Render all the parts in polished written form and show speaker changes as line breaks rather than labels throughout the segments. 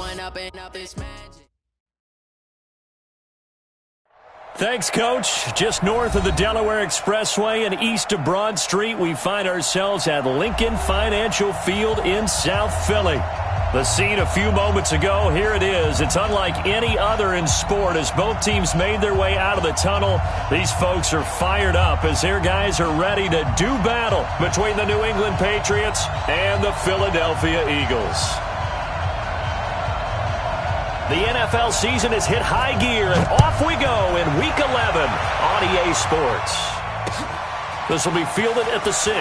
showing up and up is magic.
Thanks, Coach. Just north of the Delaware Expressway and east of Broad Street, we find ourselves at Lincoln Financial Field in South Philly. The scene a few moments ago, here it is. It's unlike any other in sport as both teams made their way out of the tunnel. These folks are fired up as their guys are ready to do battle between the New England Patriots and the Philadelphia Eagles. The NFL season has hit high gear, and off we go in Week 11 on EA Sports. This will be fielded at the 6.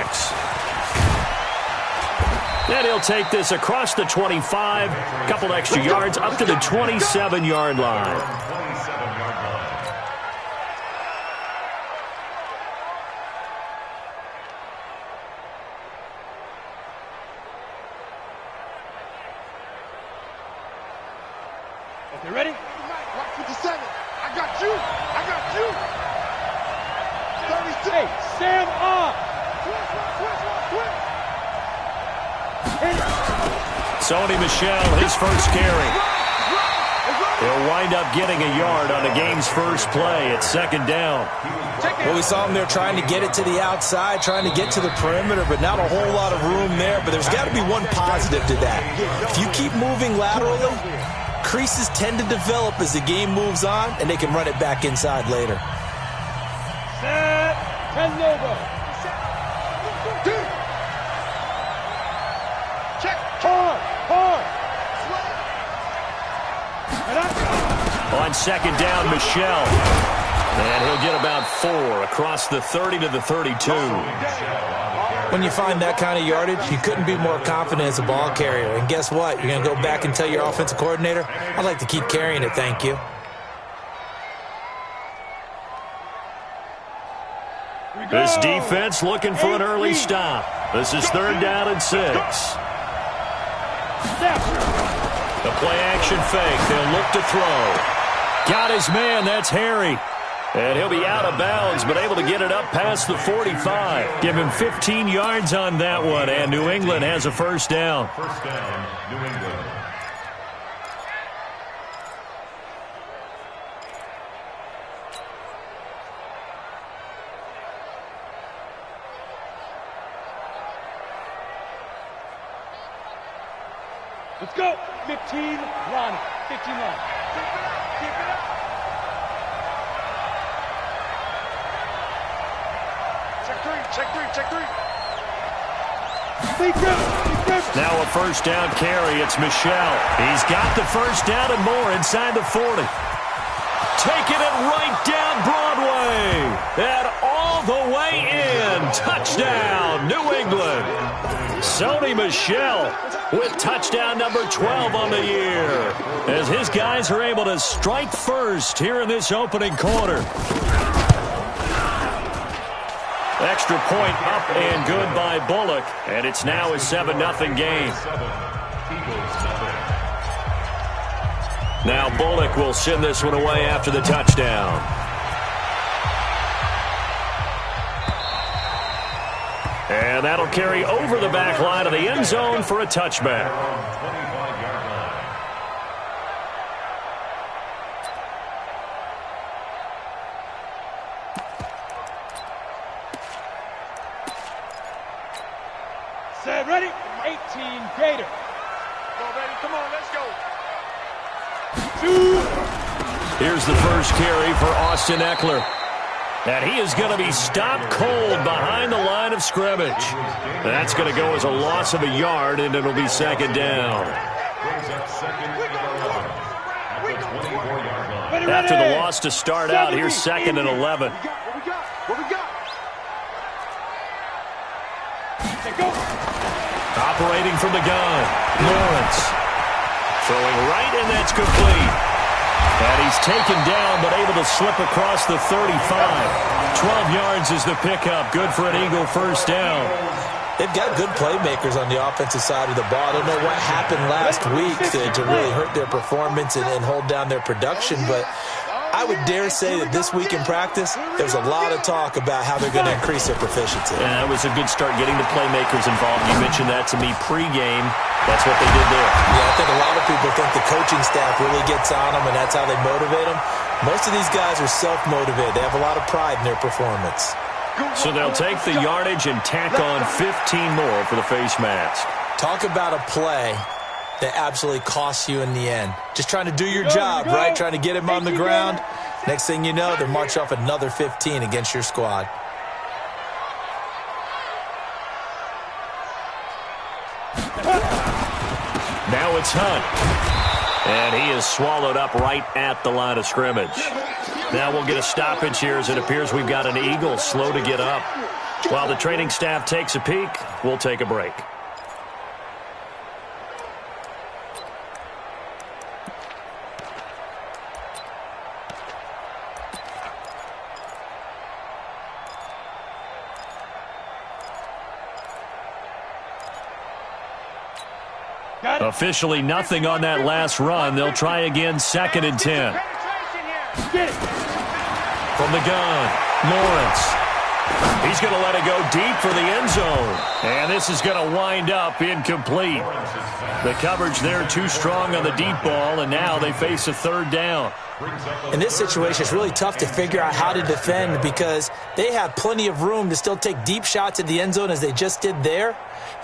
And he'll take this across the 25, a couple extra yards up to the 27-yard line.
You ready? Right 57. I got you. I got you. 36. Hey, Sam up. Switch.
Sony Michel, his first carry. He'll wind up getting a yard on the game's first play at second down.
Well, we saw him there trying to get it to the outside, trying to get to the perimeter, but not a whole lot of room there. But there's got to be one positive to that. If you keep moving laterally, creases tend to develop as the game moves on, and they can run it back inside later.
Set. Canova. Check. Hard.
On second down, Michel. And he'll get about 4 across the 30 to the 32.
When you find that kind of yardage, you couldn't be more confident as a ball carrier. And guess what? You're going to go back and tell your offensive coordinator, I'd like to keep carrying it, thank you.
This defense looking for an early stop. This is third down and 6. The play-action fake. They'll look to throw. Got his man. That's Harry. And he'll be out of bounds, but able to get it up past the 45. Give him 15 yards on that one, and New England has a first down.
First down, New England.
Let's go. 15, Ronnie. 15 Ronnie. Keep it up. Check three.
Now a first down carry. It's Michel. He's got the first down and more inside the 40. Taking it right down Broadway. And all the way in. Touchdown, New England. Sony Michel with touchdown number 12 on the year, as his guys are able to strike first here in this opening quarter. Extra point up and good by Bullock, and it's now a 7-0 game. Now Bullock will send this one away after the touchdown. And that'll carry over the back line of the end zone for a touchback.
Set, ready? 18, Gator.
Come on, let's go.
2.
Here's the first carry for Austin Eckler. And he is going to be stopped cold behind the line of scrimmage. That's going to go as a loss of a yard, and it'll be second down. After the loss to start out, here's second and 11.
What we got?
Operating from the gun, Lawrence. Throwing right, and that's complete. And he's taken down, but able to slip across the 35. 12 yards is the pickup. Good for an Eagle first down.
They've got good playmakers on the offensive side of the ball. I don't know what happened last week to really hurt their performance and hold down their production, but I would dare say that this week in practice, there's a lot of talk about how they're going to increase their proficiency.
Yeah, that was a good start getting the playmakers involved. You mentioned that to me pregame. That's what they did there.
Yeah, I think a lot of people think the coaching staff really gets on them, and that's how they motivate them. Most of these guys are self-motivated. They have a lot of pride in their performance.
So they'll take the yardage and tack on 15 more for the face mask.
Talk about a play that absolutely costs you in the end. Just trying to do your job, right? Trying to get him on the ground. Next thing you know, they're marching off another 15 against your squad.
Now it's Hunt. And he is swallowed up right at the line of scrimmage. Now we'll get a stoppage here as it appears we've got an Eagle slow to get up. While the training staff takes a peek, we'll take a break. Officially nothing on that last run. They'll try again, 2nd and 10. From the gun, Lawrence. He's going to let it go deep for the end zone. And this is going to wind up incomplete. The coverage there too strong on the deep ball, and now they face a 3rd down.
In this situation, it's really tough to figure out how to defend because they have plenty of room to still take deep shots at the end zone as they just did there.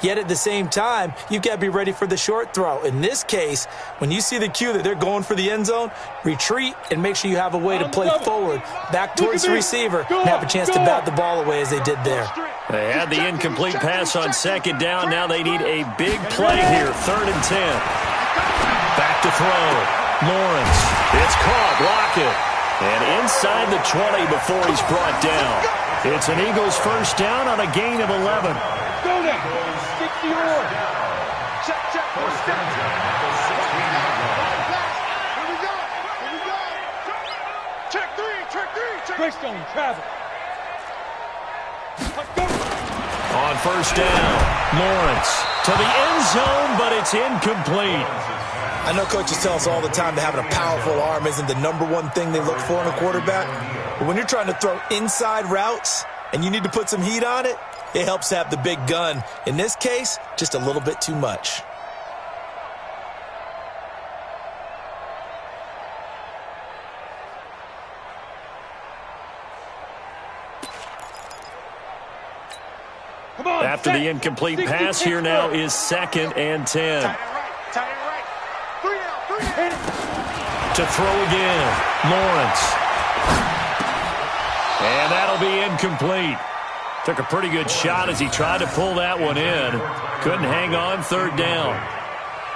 Yet at the same time, you've got to be ready for the short throw. In this case, when you see the cue that they're going for the end zone, retreat and make sure you have a way to play forward, back towards the receiver, and have a chance to bat the ball away as they did there.
They had the incomplete pass on 2nd down. Now they need a big play here, 3rd and 10. Back to throw. Lawrence. It's caught. Block it. And inside the 20 before he's brought down. It's an Eagles 1st down on a gain of 11.
Go there. Stick to your order. Check, check. Here we go. Here we go. Check 3. Check 3. Check. Greystone, travel. Let's go.
On 1st down, Lawrence to the end zone, but it's incomplete.
I know coaches tell us all the time that having a powerful arm isn't the #1 thing they look for in a quarterback. But when you're trying to throw inside routes and you need to put some heat on it, it helps to have the big gun. In this case, just a little bit too much.
After the incomplete pass, here now is 2nd and 10.
Tight end right. 3 out.
To throw again, Lawrence. And that'll be incomplete. Took a pretty good shot as he tried to pull that one in. Couldn't hang on, 3rd down.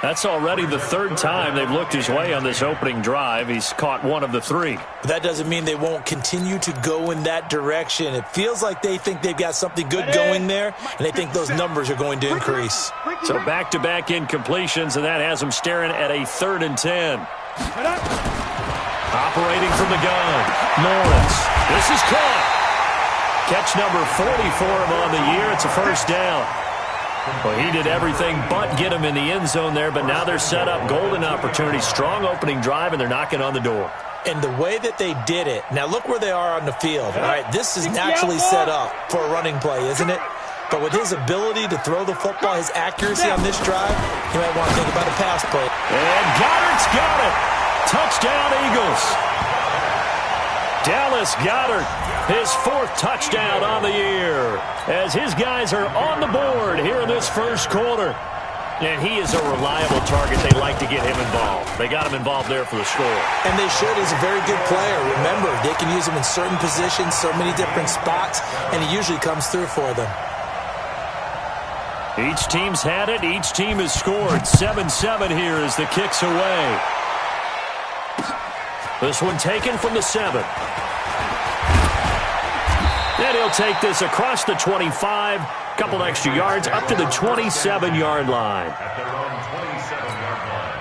That's already the 3rd time they've looked his way on this opening drive. He's caught 1 of the 3.
But that doesn't mean they won't continue to go in that direction. It feels like they think they've got something good going there, and they think those numbers are going to increase.
So back-to-back incompletions, and that has them staring at a 3rd and 10. Operating from the gun, Lawrence. This is caught. Catch number 40 for him on the year. It's a 1st down. Well, he did everything but get him in the end zone there, but now they're set up. Golden opportunity, strong opening drive, and they're knocking on the door.
And the way that they did it, now look where they are on the field. All right, this is naturally set up for a running play, isn't it? But with his ability to throw the football, his accuracy on this drive, you might want to think about a pass play.
And Goddard's got it. Touchdown, Eagles. Dallas Goedert, his 4th touchdown on the year, as his guys are on the board here in this 1st quarter. And he is a reliable target. They like to get him involved. They got him involved there for the score.
And they should. He's a very good player. Remember, they can use him in certain positions, so many different spots, and he usually comes through for them.
Each team's had it. Each team has scored. 7-7 here as the kick's away. This one taken from the 7. And he'll take this across the 25. Couple extra yards up to the 27-yard line.
At their own 27-yard line.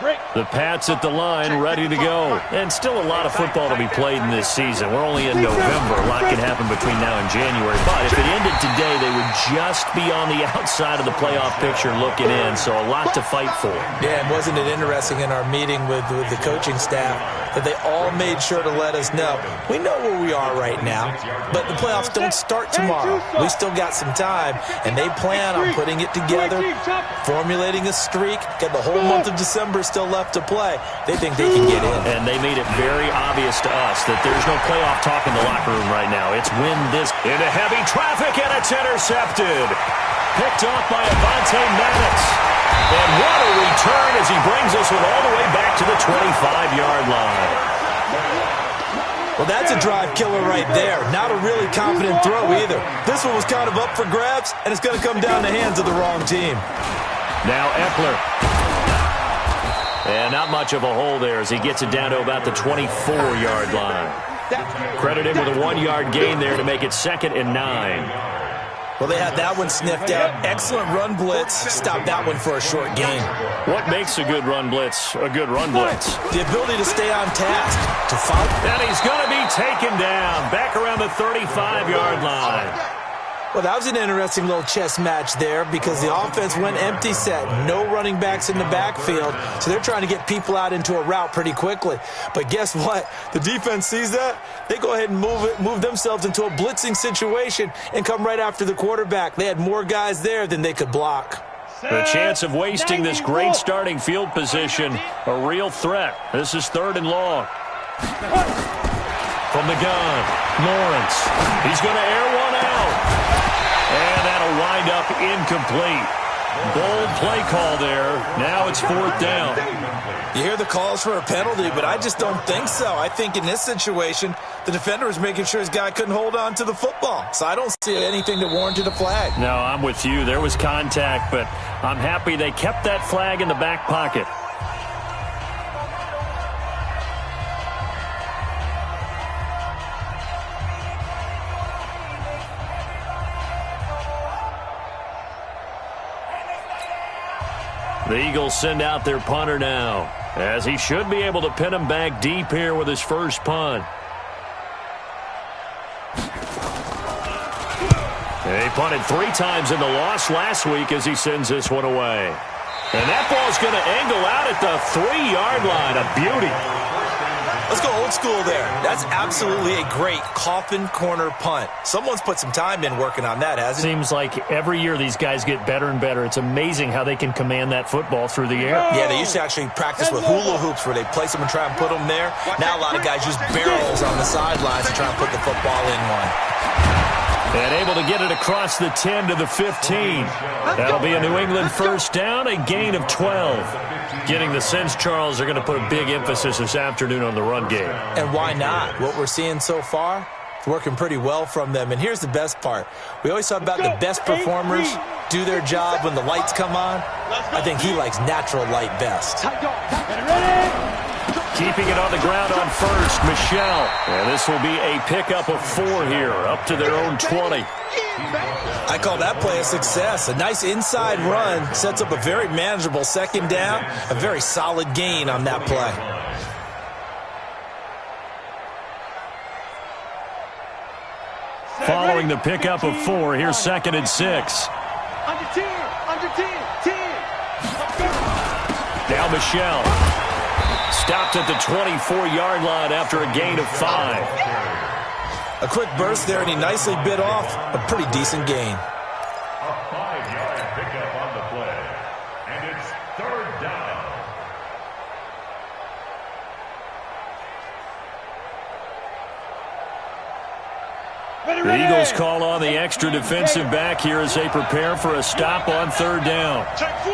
Break.
The Pats at the line, ready to go. And still a lot of football to be played in this season. We're only in November. A lot can happen between now and January. But if it ended today, they would just be on the outside of the playoff picture looking in. So a lot to fight for.
Yeah, and wasn't it interesting in our meeting with the coaching staff that they all made sure to let us know, we know where we are right now, but the playoffs don't start tomorrow. We still got some time, and they plan on putting it together, formulating a streak, got the whole month of December still left to play. They think they can get in.
And they made it very obvious to us that there's no playoff talk in the locker room right now. It's win this. Into heavy traffic, and it's intercepted. Picked off by Avonte Maddox. And what a return as he brings us all the way back to the 25-yard line.
Well, that's a drive killer right there. Not a really confident throw either. This one was kind of up for grabs, and it's going to come down the hands of the wrong team.
Now Eckler. And not much of a hole there as he gets it down to about the 24-yard line. Credit him with a 1-yard gain there to make it 2nd and 9.
Well, they had that one sniffed out. Excellent run blitz. Stopped that one for a short gain.
What makes a good run blitz a good run blitz?
The ability to stay on task, to follow.
And he's going to be taken down back around the 35-yard line.
Well, that was an interesting little chess match there because the offense went empty set. No running backs in the backfield, so they're trying to get people out into a route pretty quickly. But guess what? The defense sees that. They go ahead and move themselves into a blitzing situation and come right after the quarterback. They had more guys there than they could block.
The chance of wasting this great starting field position, a real threat. This is 3rd and long. From the gun, Lawrence. He's going to air one out. And that'll wind up incomplete. Bold play call there. Now it's 4th down.
You hear the calls for a penalty, but I just don't think so. I think in this situation, the defender was making sure his guy couldn't hold on to the football. So I don't see anything that warranted a flag.
No, I'm with you. There was contact, but I'm happy they kept that flag in the back pocket. The Eagles send out their punter now, as he should be able to pin him back deep here with his first punt. He punted 3 times in the loss last week as he sends this one away. And that ball's going to angle out at the 3-yard line. A beauty.
Let's go old school there. That's absolutely a great coffin corner punt. Someone's put some time in working on that, hasn't it?
Seems like every year these guys get better and better. It's amazing how they can command that football through the air.
Yeah, they used to actually practice with hula hoops where they place them and try and put them there. Now a lot of guys use barrels on the sidelines to try and put the football in one.
And able to get it across the 10 to the 15. That'll be a New England first down, a gain of 12. Getting the sense, Charles, are going to put a big emphasis this afternoon on the run game.
And why not? What we're seeing so far, it's working pretty well from them. And here's the best part. We always talk about the best performers do their job when the lights come on. I think he likes natural light best.
Keeping it on the ground on first, Michelle. And this will be a pickup of 4 here, up to their own 20.
I call that play a success. A nice inside run sets up a very manageable 2nd down. A very solid gain on that play.
Following the pickup of 4, here's 2nd and 6.
Under 10.
Now Michelle. Stopped at the 24-yard line after a gain of 5.
A quick burst there, and he nicely bit off a pretty decent gain.
A 5-yard pickup on the play, and it's 3rd down.
The Eagles call on the extra defensive back here as they prepare for a stop on 3rd down.
Check 4.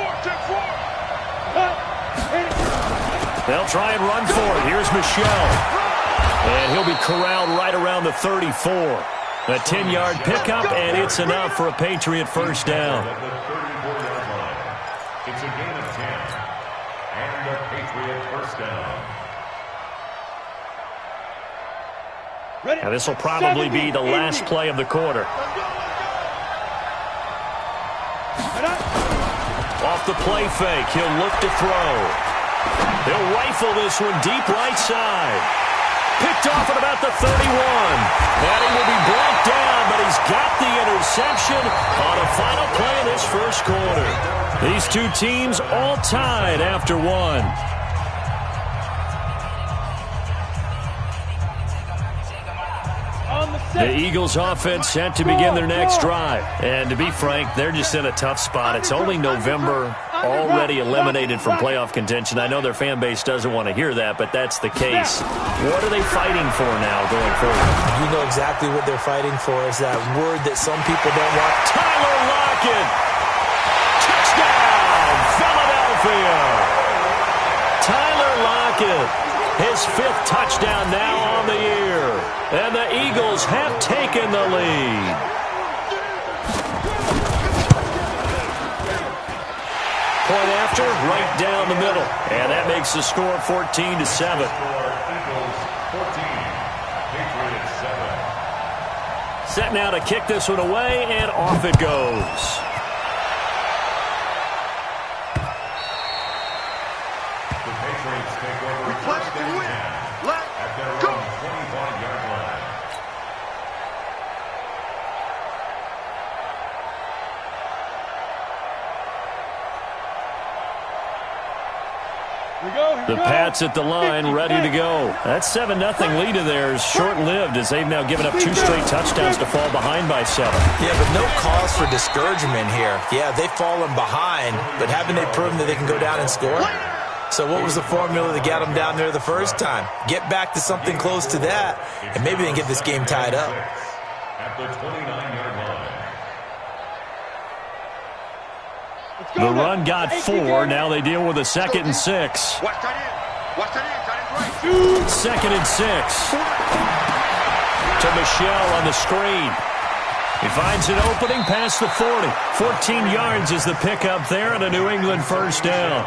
They'll try and run for it. Here's Michelle. And he'll be corralled right around the 34. A 10-yard pickup, and it's enough for a Patriot first down.
At the 34-yard line, it's a gain of 10, and a Patriot first down.
Now this will probably be the last play of the quarter. Off the play fake, he'll look to throw. He'll rifle this one deep right side. Picked off at about the 31. And he will be brought down, but he's got the interception on a final play of this first quarter. These two teams all tied after one. The Eagles offense set to begin their next drive. And to be frank, they're just in a tough spot. It's only November, already eliminated from playoff contention. I know their fan base doesn't want to hear that, but that's the case. What are they fighting for now going forward?
You know exactly what they're fighting for. Is that word that some people don't want.
Tyler Lockett. Touchdown, Philadelphia. Tyler Lockett. His 5th touchdown now on the year. And the Eagles have taken the lead. Point after, right down the middle. And that makes the score 14-7.
Eagles 14, Patriots 7.
Set now to kick this one away, and off it goes.
The Patriots take over first and 10 at their own 25-yard line.
The Pats at the line, ready to go. That 7-0 lead of theirs short-lived as they've now given up 2 straight touchdowns to fall behind by 7.
Yeah, but no cause for discouragement here. Yeah, they've fallen behind, but haven't they proven that they can go down and score? So what was the formula that got them down there the first time? Get back to something close to that, and maybe they can get this game tied up.
At the 29-yard line.
The run got 4. Now they deal with a 2nd and 6.
Watch that in. Watch that in. That is right.
2nd and 6. To Michelle on the screen. He finds an opening past the 40. 14 yards is the pickup there and a New England first down.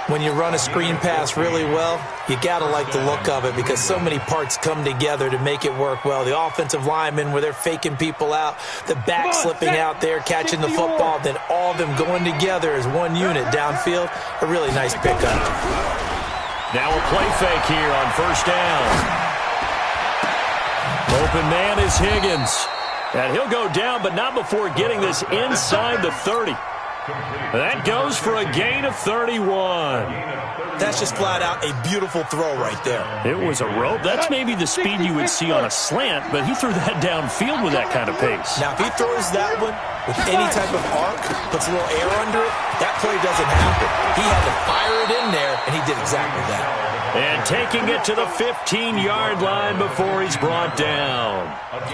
When you run a screen pass really well, you got to like the look of it because so many parts come together to make it work well. The offensive linemen where they're faking people out, the back slipping out there, catching the football, then all of them going together as one unit downfield. A really nice pickup.
Now a play fake here on first down. Open man is Higgins. And he'll go down, but not before getting this inside the 30. That goes for a gain of 31.
That's just flat out a beautiful throw right there.
It was a rope. That's maybe the speed you would see on a slant, but he threw that downfield with that kind of pace.
Now, if he throws that one with any type of arc, puts a little air under it, that play doesn't happen. He had to fire it in there, and he did exactly that.
And taking it to the 15-yard line before he's brought down.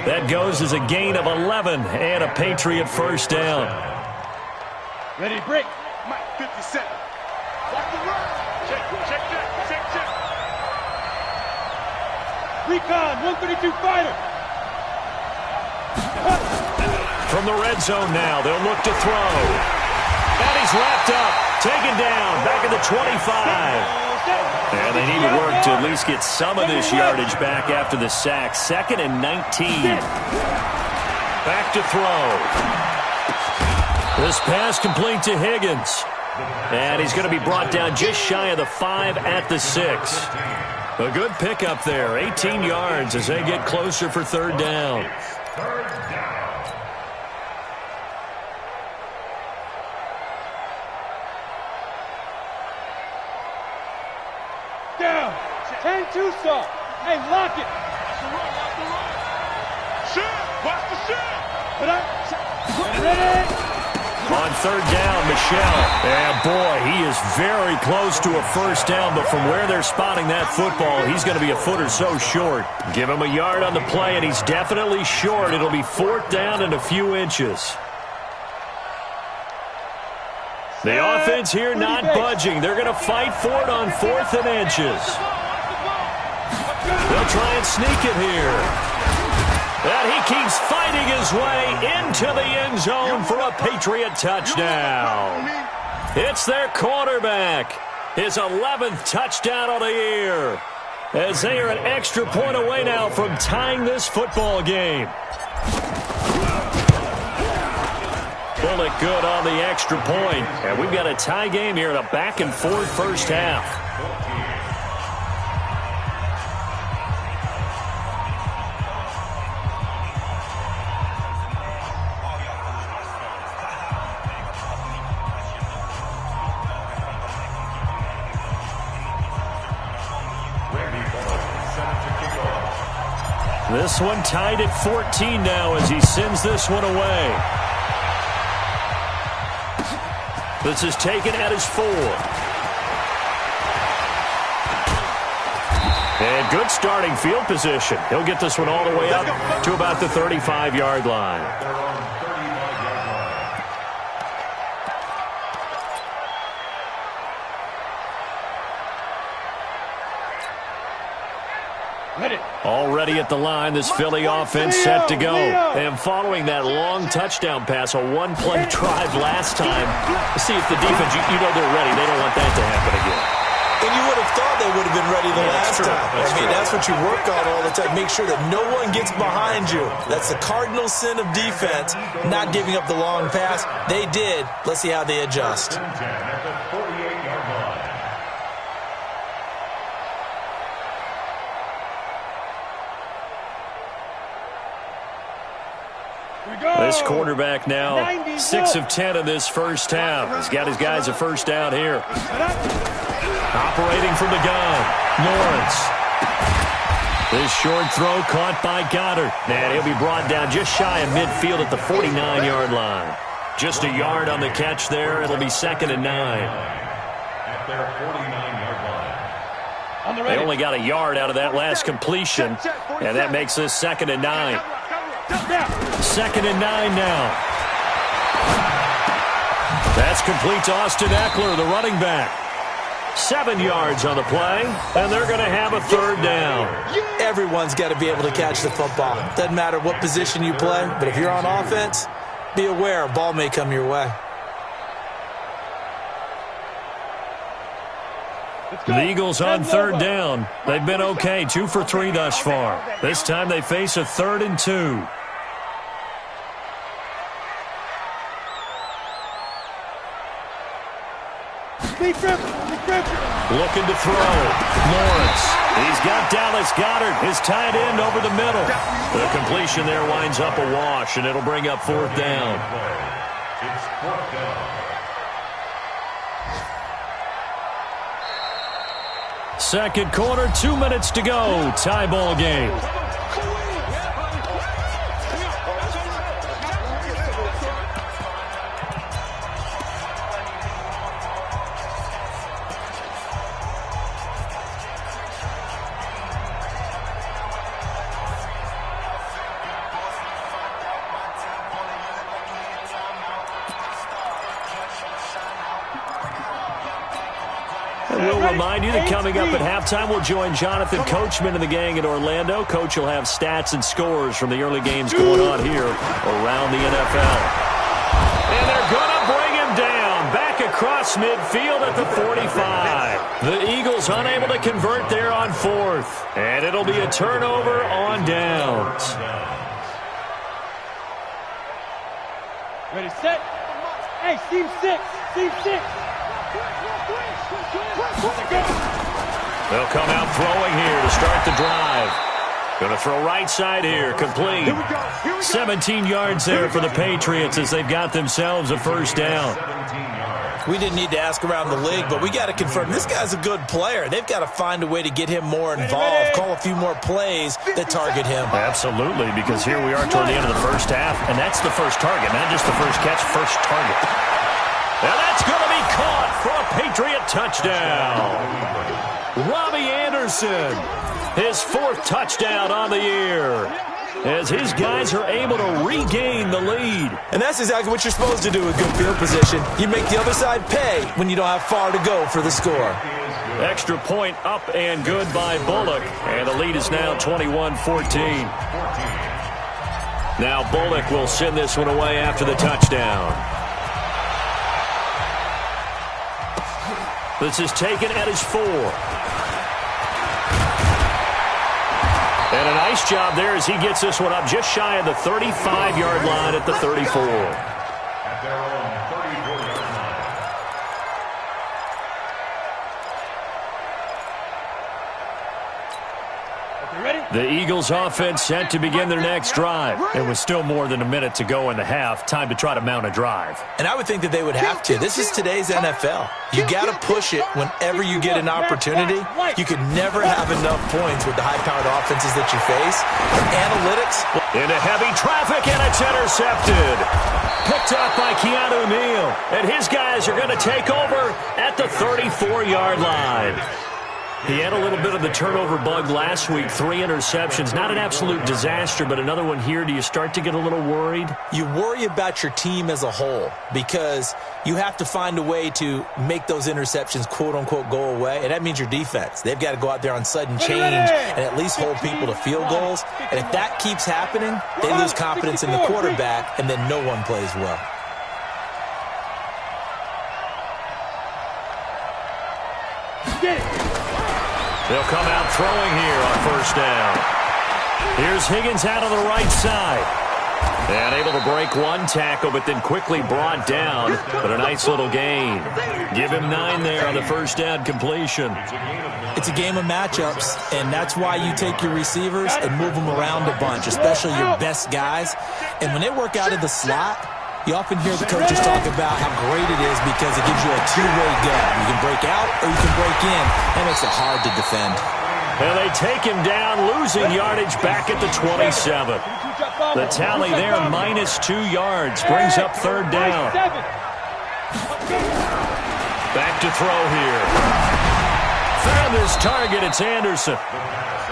That goes as a gain of 11 and a Patriot first down.
Ready, break. Mike, 57. Watch the run. Check. Recon, 132 fighter.
From the red zone now, they'll look to throw. And he's wrapped up, taken down, back at the 25. And they need to work to at least get some of this yardage back after the sack. 2nd and 19. Back to throw. This pass complete to Higgins. And he's going to be brought down just shy of the 5 at the 6. A good pickup there, 18 yards as they get closer for 3rd down.
Down. 10-2 stop. Hey, lock it. Shit. Watch the shit. Put up. Ready.
On 3rd down, Michelle. And boy, he is very close to a first down, but from where they're spotting that football, he's going to be a foot or so short. Give him a yard on the play, and he's definitely short. It'll be 4th down and a few inches. The offense here not budging. They're going to fight for it on 4th and inches. They'll try and sneak it here. And he keeps fighting his way into the end zone for a Patriot touchdown. It's their quarterback. His 11th touchdown of the year. As they are an extra point away now from tying this football game. Bullock good on the extra point. And we've got a tie game here in a back-and-forth first half. This one tied at 14 now as he sends this one away. This is taken at his 4. And good starting field position. He'll get this one all the way up to about the 35-yard line. Already at the line, this Philly offense set to go. And following that long touchdown pass, a one-play drive last time, see if the defense, you know they're ready. They don't want that to happen again.
And you would have thought they would have been ready the last time. That's what you work on all the time. Make sure that no one gets behind you. That's the cardinal sin of defense, not giving up the long pass. They did. Let's see how they adjust.
This quarterback now 6 of 10 in this first half. He's got his guys a first down here. Operating from the gun, Lawrence. This short throw caught by Goddard. And he'll be brought down just shy of midfield at the 49-yard line. Just a yard on the catch there. It'll be 2nd and 9.
At their 49-yard line.
They only got a yard out of that last completion, and that makes this 2nd and 9. 2nd and 9 now. That's complete to Austin Eckler, the running back. 7 yards on the play, and they're going to have a 3rd down.
Everyone's got to be able to catch the football. Doesn't matter what position you play, but if you're on offense, be aware a ball may come your way.
The Eagles on 3rd down. They've been okay, 2 for 3 thus far. This time they face a 3rd and 2. Looking to throw. Lawrence. He's got Dallas Goddard, his tight end, over the middle. The completion there winds up a wash, and it'll bring up 4th down.
It's 4th down.
Second quarter, 2 minutes to go. Tie ball game. We'll remind you that coming up at halftime, we'll join Jonathan Coachman and the gang in Orlando. Coach will have stats and scores from the early games going on here around the NFL. And they're going to bring him down back across midfield at the 45. The Eagles unable to convert there on 4th. And it'll be a turnover on downs.
Ready, set. Hey, Steve 6. Steve 6.
They'll come out throwing here to start the drive. Going to throw right side here, complete. 17 yards there for the Patriots as they've got themselves a 1st down.
We didn't need to ask around the league, but we got to confirm this guy's a good player. They've got to find a way to get him more involved, call a few more plays that target him.
Absolutely, because here we are toward the end of the first half, and that's the first target, not just the first catch, first target. And that's going to be caught for a Patriot touchdown. Robbie Anderson, his 4th touchdown on the year, as his guys are able to regain the lead.
And that's exactly what you're supposed to do with good field position. You make the other side pay when you don't have far to go for the score.
Extra point up and good by Bullock, and the lead is now 21-14. Now Bullock will send this one away after the touchdown. This is taken at his 4. And a nice job there as he gets this one up just shy of the 35-yard line at the 34.
at their own 34-yard line.
The Eagles offense set to begin their next drive. And with still more than a minute to go in the half, time to try to mount a drive.
And I would think that they would have to. This is today's NFL. You got to push it whenever you get an opportunity. You can never have enough points with the high-powered offenses that you face. Analytics.
Into heavy traffic, and it's intercepted. Picked up by Keanu Neal. And his guys are going to take over at the 34-yard line. He had a little bit of the turnover bug last week, 3 interceptions. Not an absolute disaster, but another one here. Do you start to get a little worried?
You worry about your team as a whole because you have to find a way to make those interceptions, quote-unquote, go away, and that means your defense. They've got to go out there on sudden change and at least hold people to field goals. And if that keeps happening, they lose confidence in the quarterback, and then no one plays well.
Get it.
They'll come out throwing here on first down. Here's Higgins out on the right side. And able to break one tackle, but then quickly brought down. But a nice little gain. Give him 9 there on the first down completion.
It's a game of matchups, and that's why you take your receivers and move them around a bunch, especially your best guys. And when they work out of the slot, you often hear the coaches talk about how great it is because it gives you a two-way go. You can break out or you can break in. That makes it hard to defend.
And they take him down, losing yardage back at the 27. The tally there, -2 yards, brings up third down. Back to throw here. Found his target, it's Anderson.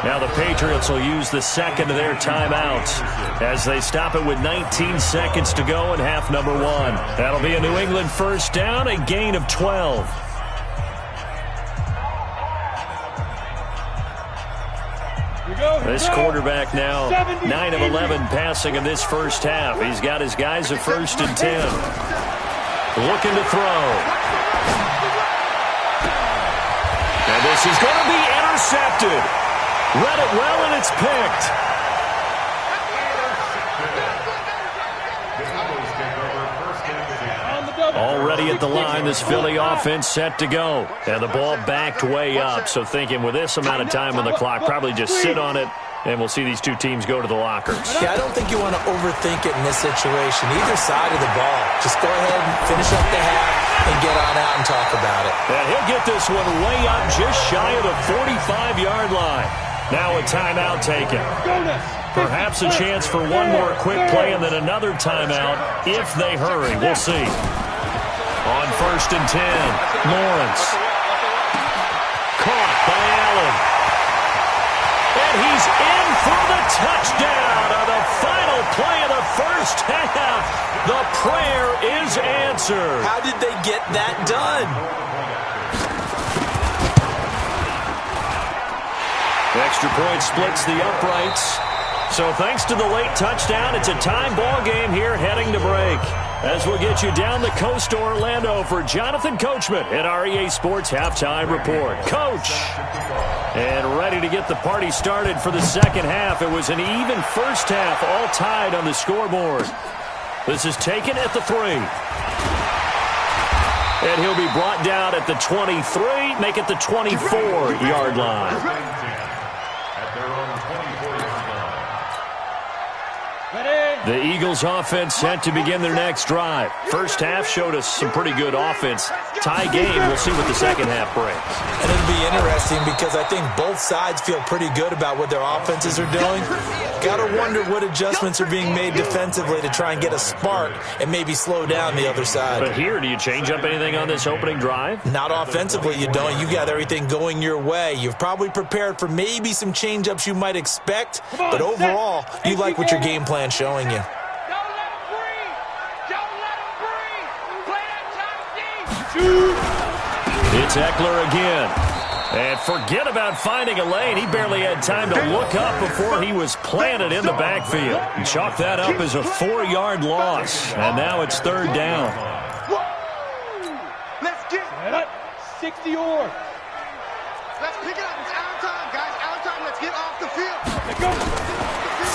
Now the Patriots will use the second of their timeouts as they stop it with 19 seconds to go in half number 1. That'll be a New England first down, a gain of 12. This quarterback now 9 of 11 passing in this first half. He's got his guys at 1st and 10. Looking to throw. And this is going to be intercepted. Read it well, and it's picked. Already at the line, this Philly offense set to go. And the ball backed way up, so thinking with this amount of time on the clock, probably just sit on it, and we'll see these two teams go to the lockers.
Yeah, I don't think you want to overthink it in this situation, either side of the ball. Just go ahead and finish up the half and get on out and talk about it.
And he'll get this one way up just shy of the 45-yard line. Now a timeout taken. Perhaps a chance for one more quick play and then another timeout if they hurry. We'll see. On 1st and 10, Lawrence. Caught by Allen. And he's in for the touchdown on the final play of the first half. The prayer is answered.
How did they get that done?
Extra point splits the uprights. So thanks to the late touchdown, it's a time ball game here heading to break. As we'll get you down the coast to Orlando for Jonathan Coachman at our EA Sports Halftime Report. Coach! And ready to get the party started for the second half. It was an even first half, all tied on the scoreboard. This is taken at the 3. And he'll be brought down at the 23, make it the 24-yard line. The Eagles offense set to begin their next drive. First half showed us some pretty good offense. Tie game, we'll see what the second half brings.
And it'll be interesting because I think both sides feel pretty good about what their offenses are doing. Got to wonder what adjustments are being made defensively to try and get a spark and maybe slow down the other side.
But here, do you change up anything on this opening drive?
Not offensively, you don't. You got everything going your way. You've probably prepared for maybe some change-ups you might expect, but overall, you like what your game plan's showing you.
It's Eckler again. And forget about finding a lane. He barely had time to look up before he was planted in the backfield. And chalk that up as a 4-yard loss. And now it's third down.
Let's get it. 60 or. Let's pick it up. It's out of time, guys. Out of time. Let's get off the field. Let's go.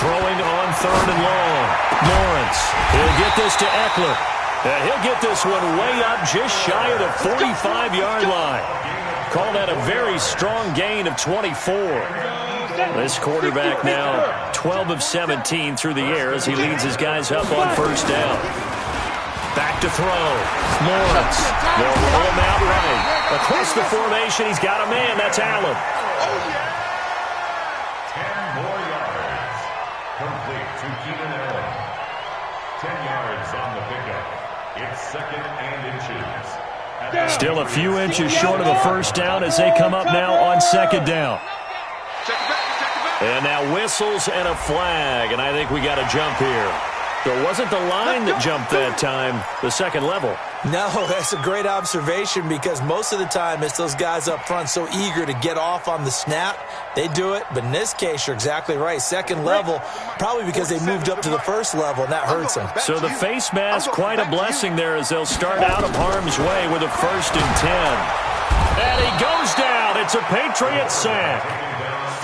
Throwing on 3rd and long. Lawrence. He'll get this to Eckler. And he'll get this one way up just shy of the 45-yard line. Call that a very strong gain of 24. This quarterback now 12 of 17 through the air as he leads his guys up on first down. Back to throw. Lawrence. They'll roll him out right. Across the formation, he's got a man. That's Allen.
10 more yards. Complete to Keenan Allen. 10 yards on the pickup. It's 2nd and inches.
Still a few inches short of the first down as they come up now on 2nd down. And now whistles and a flag, and I think we got a jump here. So it wasn't the line that jumped that time, the second level.
No, that's a great observation because most of the time it's those guys up front so eager to get off on the snap. They do it, but in this case, you're exactly right. Second level, probably because they moved up to the first level, and that hurts them.
So the face mask, quite a blessing there as they'll start out of harm's way with a 1st and 10. And he goes down. It's a Patriot sack.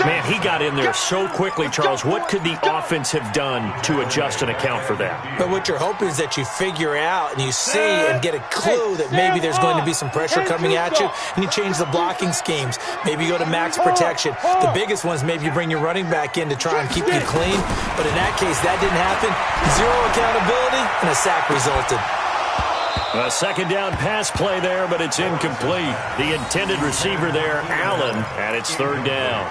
Man, he got in there so quickly, Charles. What could the offense have done to adjust and account for that?
But what you're hoping is that you figure out and you see and get a clue that maybe there's going to be some pressure coming at you, and you change the blocking schemes. Maybe you go to max protection. The biggest ones, maybe you bring your running back in to try and keep you clean. But in that case, that didn't happen. Zero accountability, and a sack resulted.
A 2nd down pass play there, but it's incomplete. The intended receiver there, Allen, and it's 3rd down.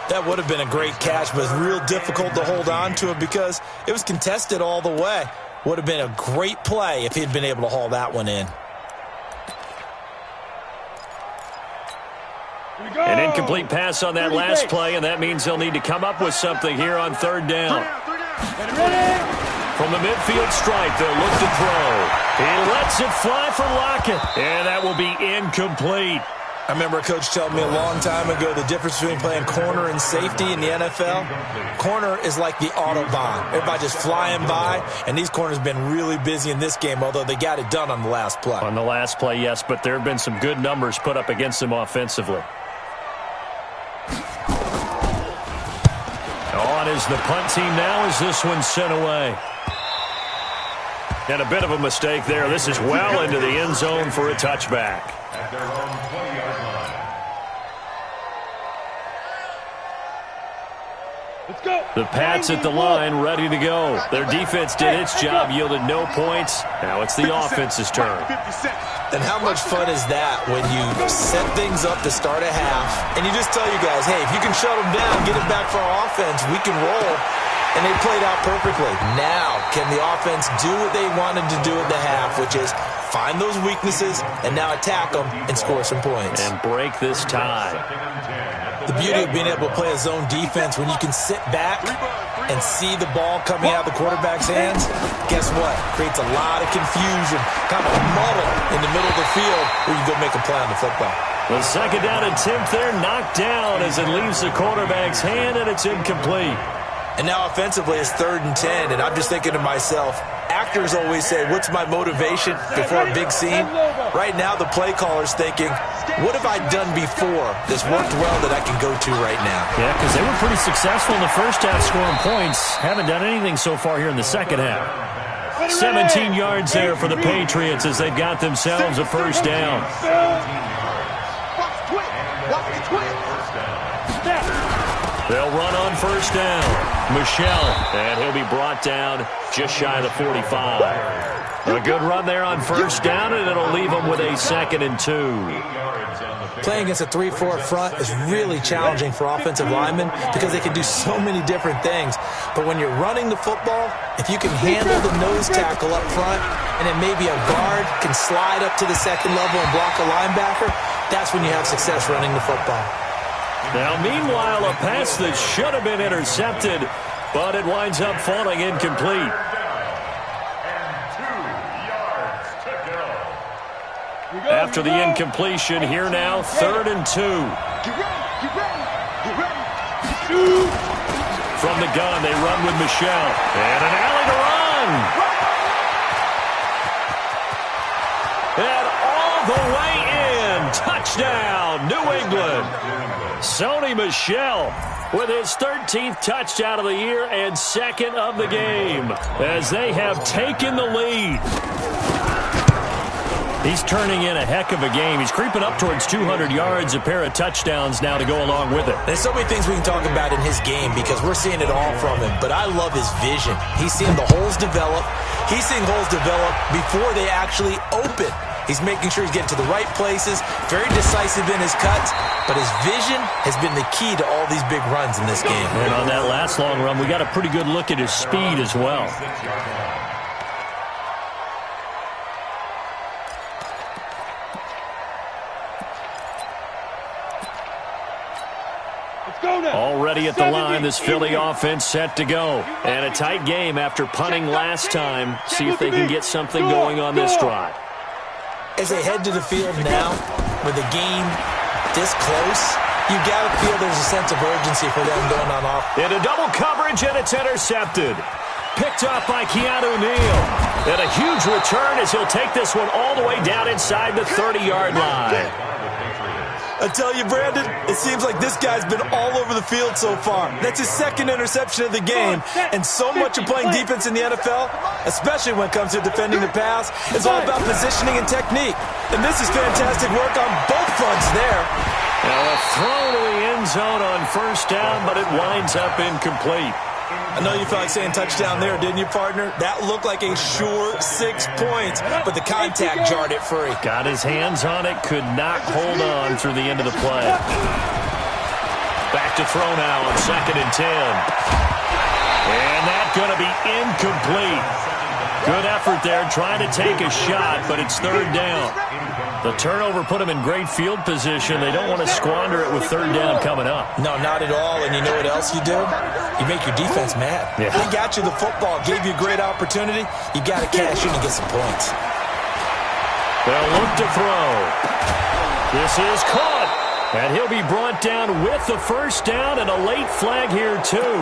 That would have been a great catch, but it's real difficult to hold on to it because it was contested all the way. Would have been a great play if he'd been able to haul that one in.
An incomplete pass on that last play, and that means they'll need to come up with something here on 3rd down. From the midfield stripe, they'll look to throw. He lets it fly for Lockett, and that will be incomplete.
I remember a coach telling me a long time ago the difference between playing corner and safety in the NFL. Corner is like the Autobahn. Everybody just flying by, and these corners have been really busy in this game, although they got it done on the last play.
On the last play, yes, but there have been some good numbers put up against them offensively. On is the punt team now as this one's sent away. And a bit of a mistake there. This is well into the end zone for a touchback.
At their own 20-yard line.
Let's go.
The Pats at the line, ready to go. Their defense did its job, yielded no points. Now it's the offense's turn.
And how much fun is that when you set things up to start a half, and you just tell you guys, hey, if you can shut them down, get it back for our offense, we can roll. And they played out perfectly. Now, can the offense do what they wanted to do at the half, which is find those weaknesses and now attack them and score some points.
And break this tie.
The beauty of being able to play a zone defense when you can sit back and see the ball coming out of the quarterback's hands, guess what? Creates a lot of confusion, kind of a muddle in the middle of the field where you go make a play on the football.
The 2nd down attempt there knocked down as it leaves the quarterback's hand, and it's incomplete.
And now offensively it's 3rd and 10, and I'm just thinking to myself, actors always say, what's my motivation before a big scene? Right now the play caller's thinking, what have I done before that's worked well that I can go to right now?
Yeah, because they were pretty successful in the first half scoring points. Haven't done anything so far here in the second half. 17 yards there for the Patriots as they've got themselves a 1st down. They'll run on 1st down. Michelle, and he'll be brought down just shy of the 45. A good run there on 1st down, and it'll leave them with a 2nd and 2.
Playing against a 3-4 front is really challenging for offensive linemen because they can do so many different things. But when you're running the football, if you can handle the nose tackle up front, and then maybe a guard can slide up to the 2nd level and block a linebacker, that's when you have success running the football.
Now, meanwhile, a pass that should have been intercepted, but it winds up falling incomplete. After the incompletion, here now, 3rd and 2. From the gun, they run with Michelle. And an alley to run. And all the way in. Touchdown, New England. Sony Michel with his 13th touchdown of the year and 2nd of the game as they have taken the lead. He's turning in a heck of a game. He's creeping up towards 200 yards, a pair of touchdowns now to go along with it.
There's so many things we can talk about in his game because we're seeing it all from him, but I love his vision. He's seeing the holes develop. He's seeing holes develop before they actually open. He's making sure he's getting to the right places, very decisive in his cuts, but his vision has been the key to all these big runs in this game.
And on that last long run, we got a pretty good look at his speed as well. Already at the line, this Philly offense set to go. And a tight game after punting last time. See if they can get something going on this drive.
As they head to the field now, with the game this close, you got to feel there's a sense of urgency for them going on off.
Into double coverage, and it's intercepted. Picked up by Keanu Neal. And a huge return as he'll take this one all the way down inside the 30-yard line.
I tell you, Brandon, it seems like this guy's been all over the field so far. That's his second interception of the game, and so much of playing defense in the NFL, especially when it comes to defending the pass, is all about positioning and technique. And this is fantastic work on both fronts there.
Now a throw to the end zone on first down, but it winds up incomplete.
I know you felt like saying touchdown there, didn't you, partner? That looked like a sure 6 points, but the contact jarred it free.
Got his hands on it, could not hold on through the end of the play. Back to throw now on 2nd and 10. And that's going to be incomplete. Good effort there, trying to take a shot, but it's 3rd down. The turnover put them in great field position. They don't want to squander it with 3rd down coming up.
No, not at all. And you know what else you do? You make your defense mad.
Yeah.
They got you the football, gave you a great opportunity. You got to cash in and get some points.
They'll look to throw. This is caught. And he'll be brought down with the first down and a late flag here, too.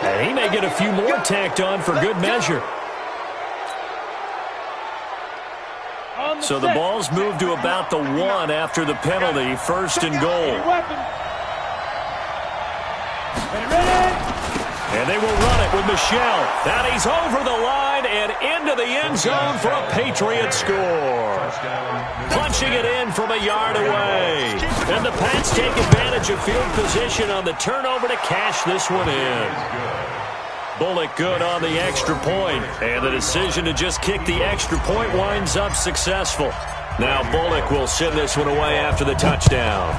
And he may get a few more tacked on for good measure. So the ball's moved to about the 1 after the penalty, 1st and goal. And they will run it with Michel. That he's over the line and into the end zone for a Patriot score. Punching it in from a yard away. And the Pats take advantage of field position on the turnover to cash this one in. Bullock good on the extra point, and the decision to just kick the extra point winds up successful. Now Bullock will send this one away after the touchdown.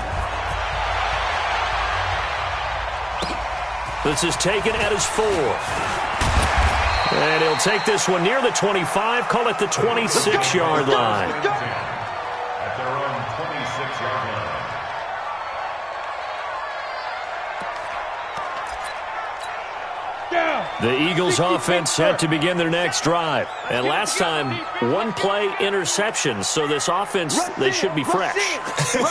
This is taken at his 4. And he'll take this one near the 25, call it the 26-yard line.
At their own 26-yard line.
The Eagles offense set to begin their next drive. And last time, 1-play interception. So this offense, they should be fresh.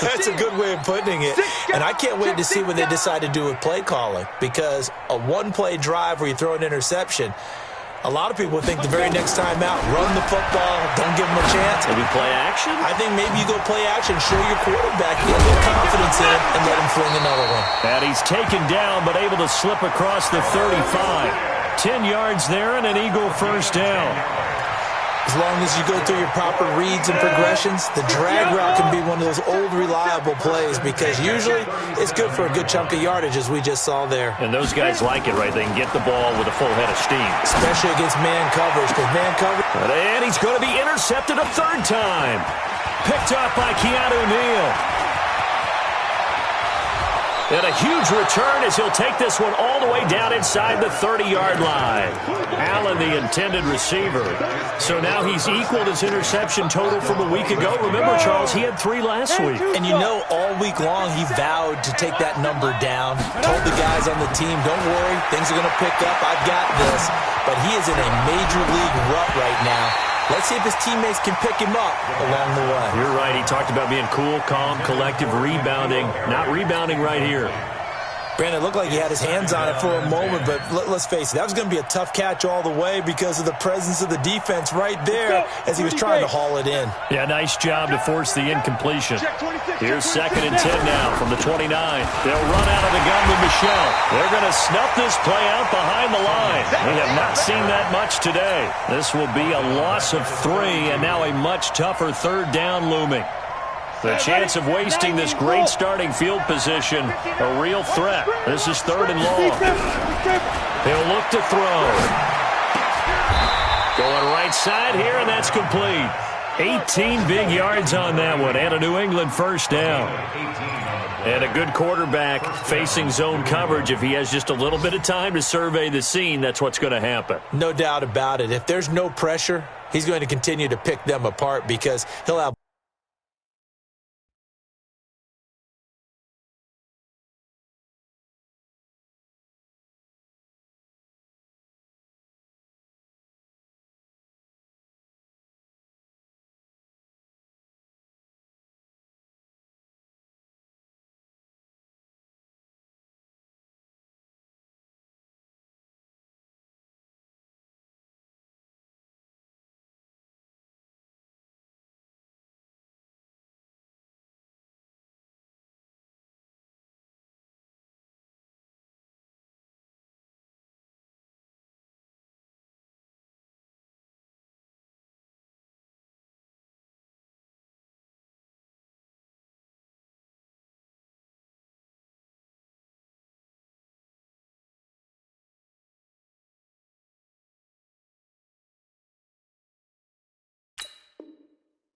That's a good way of putting it. And I can't wait to see what they decide to do with play calling. Because a 1-play drive where you throw an interception, a lot of people think the very next time out, run the football, don't give them a chance.
Maybe play action?
I think maybe you go play action, show your quarterback, get a little confidence in it, and let him fling another one.
And he's taken down, but able to slip across the 35. 10 yards there and an Eagle first down.
As long as you go through your proper reads and progressions, the drag route can be one of those old reliable plays because usually it's good for a good chunk of yardage as we just saw there.
And those guys like it, right? They can get the ball with a full head of steam.
Especially against man coverage because man coverage.
And he's going to be intercepted a 3rd time. Picked up by Keanu Neal. And a huge return as he'll take this one all the way down inside the 30-yard line. Allen, the intended receiver. So now he's equaled his interception total from a week ago. Remember, Charles, he had 3 last week.
And you know, all week long he vowed to take that number down. Told the guys on the team, don't worry, things are going to pick up. I've got this. But he is in a major league rut right now. Let's see if his teammates can pick him up along the way.
You're right. He talked about being cool, calm, collective, rebounding. Not rebounding right here.
Brandon, it looked like he had his hands on it for a moment, but let's face it, that was going to be a tough catch all the way because of the presence of the defense right there as he was trying to haul it in.
Yeah, nice job to force the incompletion. Here's 2nd and 10 now from the 29. They'll run out of the gun with Michelle. They're going to snuff this play out behind the line. We have not seen that much today. This will be a loss of 3, and now a much tougher 3rd down looming. The chance of wasting this great starting field position, a real threat. This is 3rd and long. He'll look to throw. Going right side here, and that's complete. 18 big yards on that one, and a New England first down. And a good quarterback facing zone coverage. If he has just a little bit of time to survey the scene, that's what's going to happen.
No doubt about it. If there's no pressure, he's going to continue to pick them apart because he'll have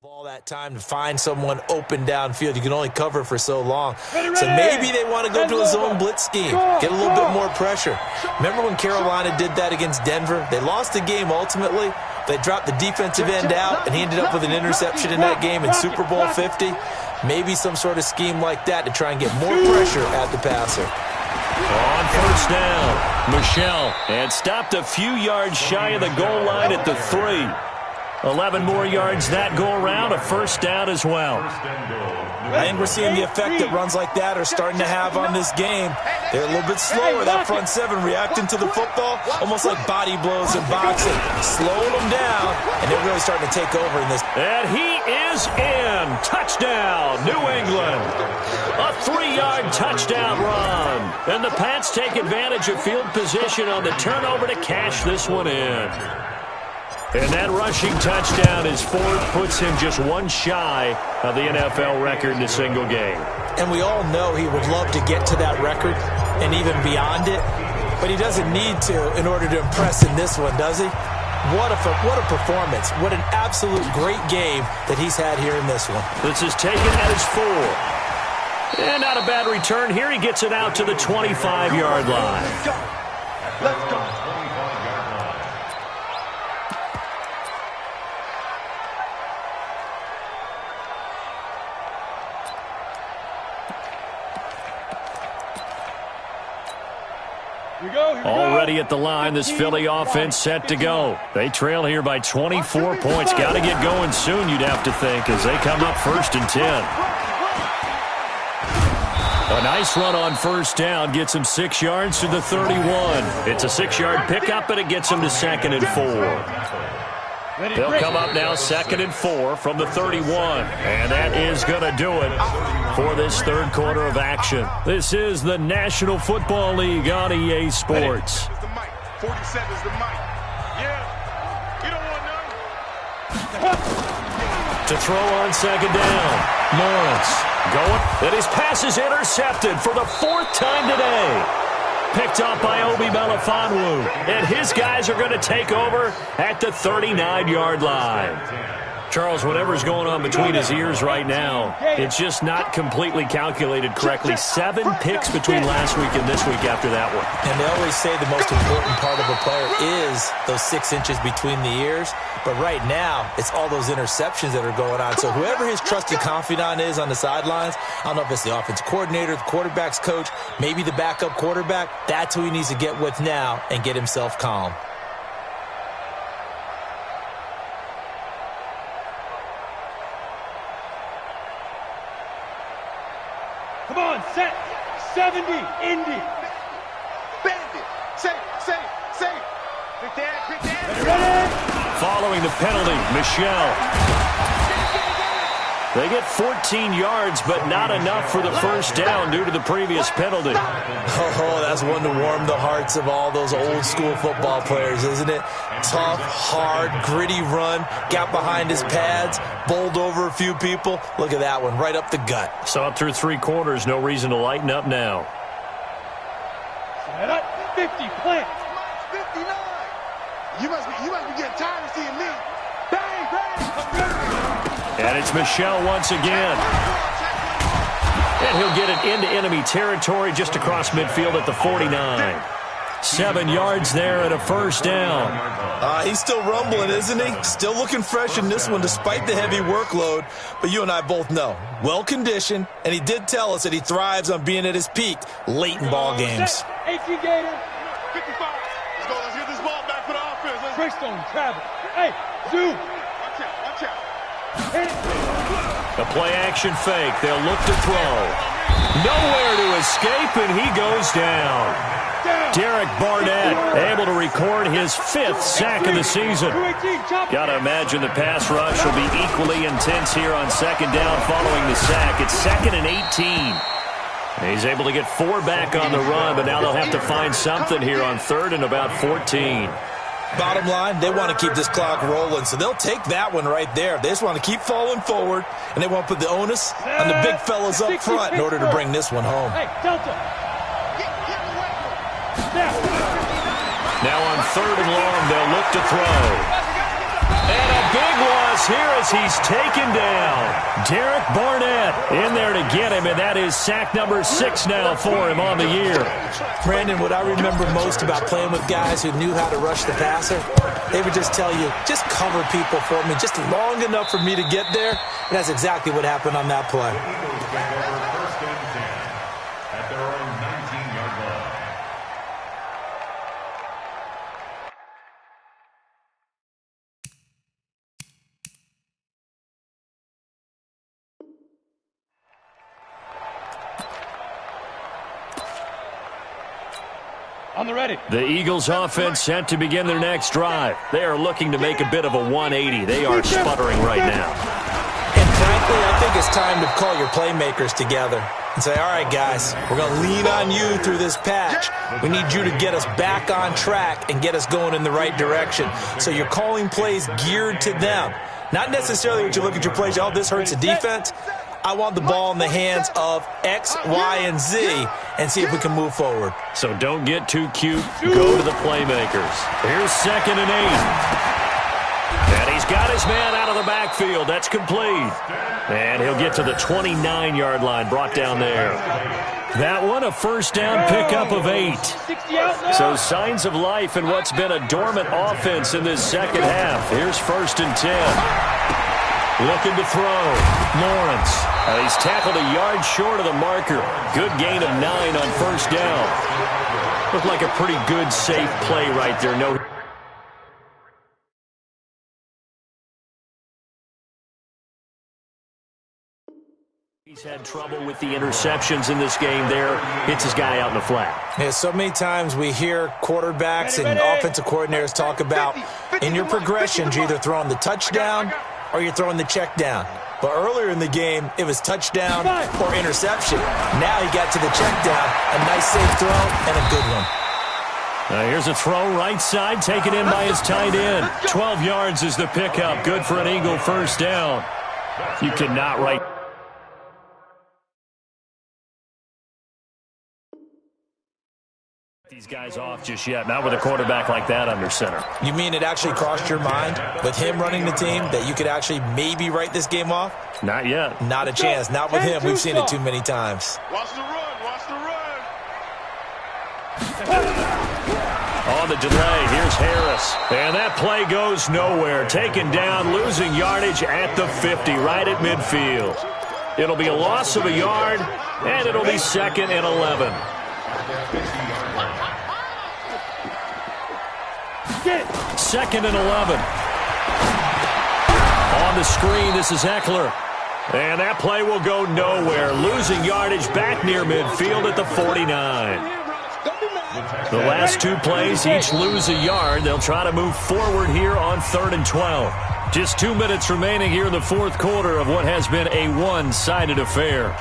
all that time to find someone open downfield. You can only cover for so long. So maybe they want to go to a zone blitz scheme, get a little bit more pressure. Remember when Carolina did that against Denver? They lost the game ultimately. They dropped the defensive end out, and he ended up with an interception in that game in Super Bowl 50. Maybe some sort of scheme like that to try and get more pressure at the passer.
On first down, Michelle, and stopped a few yards shy of the goal line at the 3. 11 more yards that go around, a first down as well.
I think we're seeing the effect that runs like that are starting to have on this game. They're a little bit slower, that front 7 reacting to the football, almost like body blows in boxing. Slowing them down, and they're really starting to take over in this.
And he is in. Touchdown, New England. A 3-yard touchdown run. And the Pats take advantage of field position on the turnover to cash this one in. And that rushing touchdown is 4th, puts him just one shy of the NFL record in a single game.
And we all know he would love to get to that record and even beyond it, but he doesn't need to in order to impress in this one, does he? What a performance. What an absolute great game that he's had here in this one.
This is taken at his 4. And not a bad return here. He gets it out to the 25-yard line.
Let's go.
Already at the line, this Philly offense set to go. They trail here by 24 points. Got to get going soon, you'd have to think, as they come up 1st and 10. A nice run on first down gets him 6 yards to the 31. It's a 6-yard pickup, and it gets him to 2nd and 4. They'll come up now 2nd and 4 from the 31. And that is going to do it for this 3rd quarter of action. This is the National Football League on EA Sports.
47 is the mic. Yeah. You don't want none.
To throw on 2nd down. Lawrence going. And his pass is intercepted for the 4th time today. Picked up by Obi Melifonwu. And his guys are going to take over at the 39-yard line. Charles, whatever's going on between his ears right now, it's just not completely calculated correctly. 7 picks between last week and this week after that one.
And they always say the most important part of a player is those 6 inches between the ears. But right now, it's all those interceptions that are going on. So whoever his trusted confidant is on the sidelines, I don't know if it's the offensive coordinator, the quarterback's coach, maybe the backup quarterback, that's who he needs to get with now and get himself calm.
Come on, set. 70, Indy. Bandit. Say. Quick dad. Ready?
Following the penalty, Michelle. They get 14 yards, but not enough for the first down due to the previous penalty.
Oh, that's one to warm the hearts of all those old school football players, isn't it? Tough, hard, gritty run, got behind his pads, bowled over a few people. Look at that one, right up the gut.
So up through 3 quarters, no reason to lighten up now.
Set up, 50, plant.
59. You must be getting tired of seeing me.
Bang, bang.
And it's Michelle once again. And he'll get it into enemy territory just across midfield at the 49. 7 yards there and a first down.
He's still rumbling, isn't he? Still looking fresh in this one despite the heavy workload. But you and I both know, well-conditioned, and he did tell us that he thrives on being at his peak late in ball games.
18 Gator.
55. Let's get this ball back for the offense.
Brickstone, travel. Hey, zoom.
Watch out.
A play-action fake. They'll look to throw. Nowhere to escape, and he goes down. Derek Barnett able to record his 5th sack of the season. Got to imagine the pass rush will be equally intense here on second down following the sack. It's 2nd and 18. He's able to get 4 back on the run, but now they'll have to find something here on 3rd and about 14.
Bottom line, they want to keep this clock rolling, so they'll take that one right there. They just want to keep falling forward, and they want to put the onus on the big fellas up front in order to bring this one home.
Hey, Delta.
Now on 3rd and long, they'll look to throw. And a big loss here as he's taken down. Derek Barnett in there to get him, and that is sack number 6 now for him on the year.
Brandon, what I remember most about playing with guys who knew how to rush the passer, they would just tell you, just cover people for me just long enough for me to get there. And that's exactly what happened on that play.
First and 10 at their own 19-yard line.
On the ready.
The Eagles offense set to begin their next drive. They are looking to make a bit of a 180. They are sputtering right now.
And frankly, I think it's time to call your playmakers together and say, all right, guys, we're going to lean on you through this patch. We need you to get us back on track and get us going in the right direction. So you're calling plays geared to them. Not necessarily when you look at your plays, oh, this hurts the defense. I want the ball in the hands of X, Y, and Z and see if we can move forward.
So don't get too cute. Go to the playmakers. Here's 2nd and 8. And he's got his man out of the backfield. That's complete. And he'll get to the 29-yard line, brought down there. That one, a first down pickup of 8. So signs of life in what's been a dormant offense in this second half. Here's 1st and 10. Looking to throw. Lawrence. He's tackled a yard short of the marker. Good gain of 9 on first down. Looked like a pretty good, safe play right there. No. He's had trouble with the interceptions in this game there. Hits his guy out in the flat.
Yeah, so many times we hear quarterbacks and offensive coordinators talk about in your progressions, you're either throwing the touchdown or you're throwing the check down. But earlier in the game, it was touchdown or interception. Now he got to the check down. A nice safe throw and a good one.
Here's a throw right side, taken in by his tight end. 12 yards is the pickup. Good for an Eagle first down. You cannot write these guys off just yet. Not with a quarterback like that under center.
You mean it actually crossed your mind with him running the team that you could actually maybe write this game off?
Not yet.
Not a chance. Not with him. We've seen it too many times.
Watch the run. Watch the run.
On the delay, here's Harris. And that play goes nowhere. Taken down, losing yardage at the 50, right at midfield. It'll be a loss of a yard, and it'll be 2nd and 11. 2nd and 11. On the screen, this is Eckler. And that play will go nowhere, losing yardage back near midfield at the 49. The last two plays each lose a yard. They'll try to move forward here on 3rd and 12. Just 2 minutes remaining here in the fourth quarter of what has been a one-sided affair.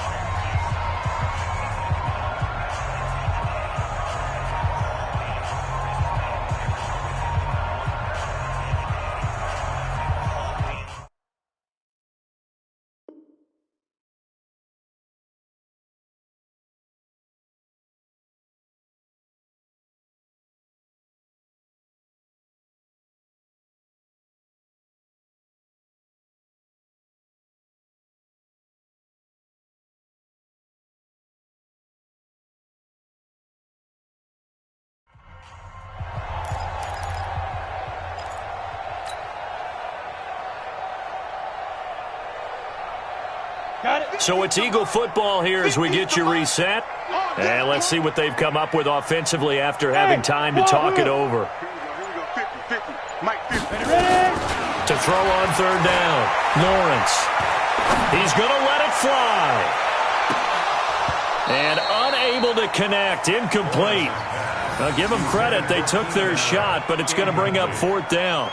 So it's Eagle football here as we get you reset. And let's see what they've come up with offensively after having time to talk it over. To throw on 3rd down, Lawrence. He's going to let it fly. And unable to connect, incomplete. I'll give them credit. They took their shot, but it's going to bring up 4th down.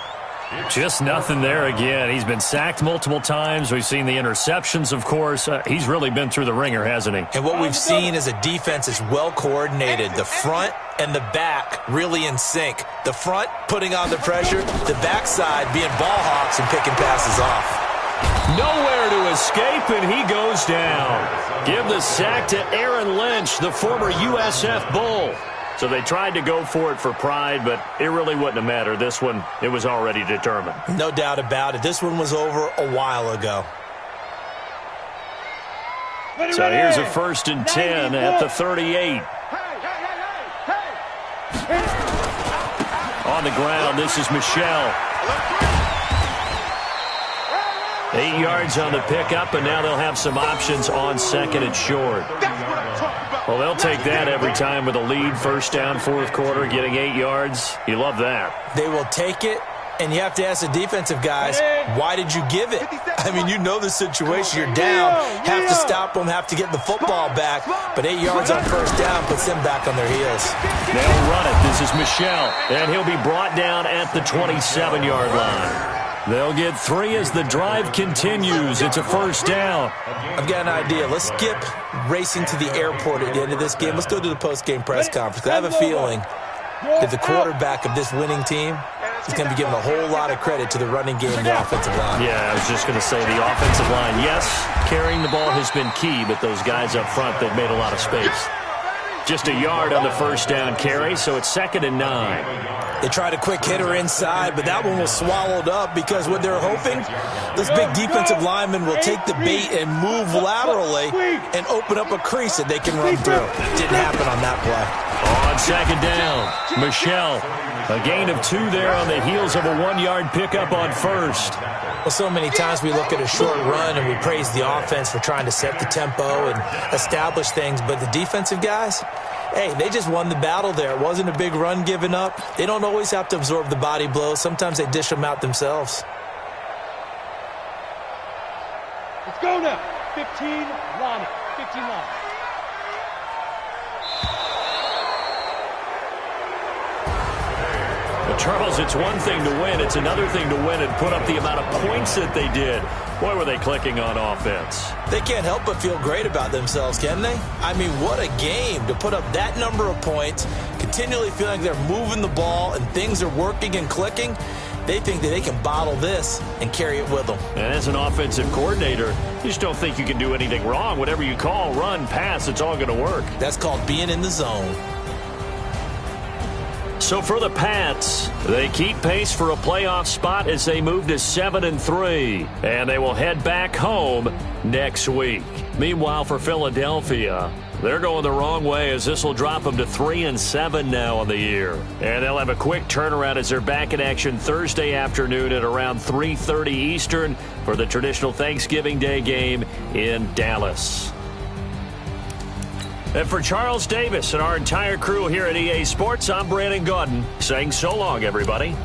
Just nothing there again. He's been sacked multiple times. We've seen the interceptions, of course. He's really been through the ringer, hasn't he?
And what we've seen is a defense is well coordinated. The front and the back really in sync. The front putting on the pressure, the backside being ball hawks and picking passes off.
Nowhere to escape, and he goes down. Give the sack to Aaron Lynch, the former USF Bull. So they tried to go for it for pride, but it really wouldn't have mattered. This one, it was already determined.
No doubt about it. This one was over a while ago.
So here's a 1st and 10 at the 38. On the ground, this is Michelle. 8 yards on the pickup, and now they'll have some options on 2nd and short. Well, they'll take that every time with a lead, 1st down, 4th quarter, getting 8 yards. You love that.
They will take it, and you have to ask the defensive guys, why did you give it? I mean, you know the situation. You're down, have to stop them, have to get the football back, but 8 yards on 1st down puts them back on their heels.
They'll run it. This is Michelle, and he'll be brought down at the 27-yard line. They'll get 3 as the drive continues. It's a 1st down.
I've got an idea. Let's skip racing to the airport at the end of this game. Let's go to the post-game press conference. I have a feeling that the quarterback of this winning team is going to be giving a whole lot of credit to the running game and the offensive line.
Yeah, I was just going to say the offensive line. Yes, carrying the ball has been key, but those guys up front, they've made a lot of space. Just a yard on the 1st down carry, so it's 2nd and 9.
They tried a quick hitter inside, but that one was swallowed up because what they're hoping, those big defensive linemen will take the bait and move laterally and open up a crease that they can run through. Didn't happen on that play.
On 2nd down, Michelle. A gain of 2 there on the heels of a 1-yard pickup on 1st.
Well, so many times we look at a short run and we praise the offense for trying to set the tempo and establish things, but the defensive guys, hey, they just won the battle there. It wasn't a big run given up. They don't always have to absorb the body blows. Sometimes they dish them out themselves.
Let's go now. 15 line. 15 line.
Charles, it's one thing to win. It's another thing to win and put up the amount of points that they did. Boy, were they clicking on offense.
They can't help but feel great about themselves, can they? I mean, what a game to put up that number of points, continually feeling they're moving the ball and things are working and clicking. They think that they can bottle this and carry it with them.
And as an offensive coordinator, you just don't think you can do anything wrong. Whatever you call, run, pass, it's all going to work.
That's called being in the zone.
So for the Pats, they keep pace for a playoff spot as they move to 7-3, and they will head back home next week. Meanwhile, for Philadelphia, they're going the wrong way as this will drop them to 3-7 now on the year. And they'll have a quick turnaround as they're back in action Thursday afternoon at around 3:30 Eastern for the traditional Thanksgiving Day game in Dallas. And for Charles Davis and our entire crew here at EA Sports, I'm Brandon Gaudin saying so long, everybody.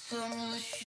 Summer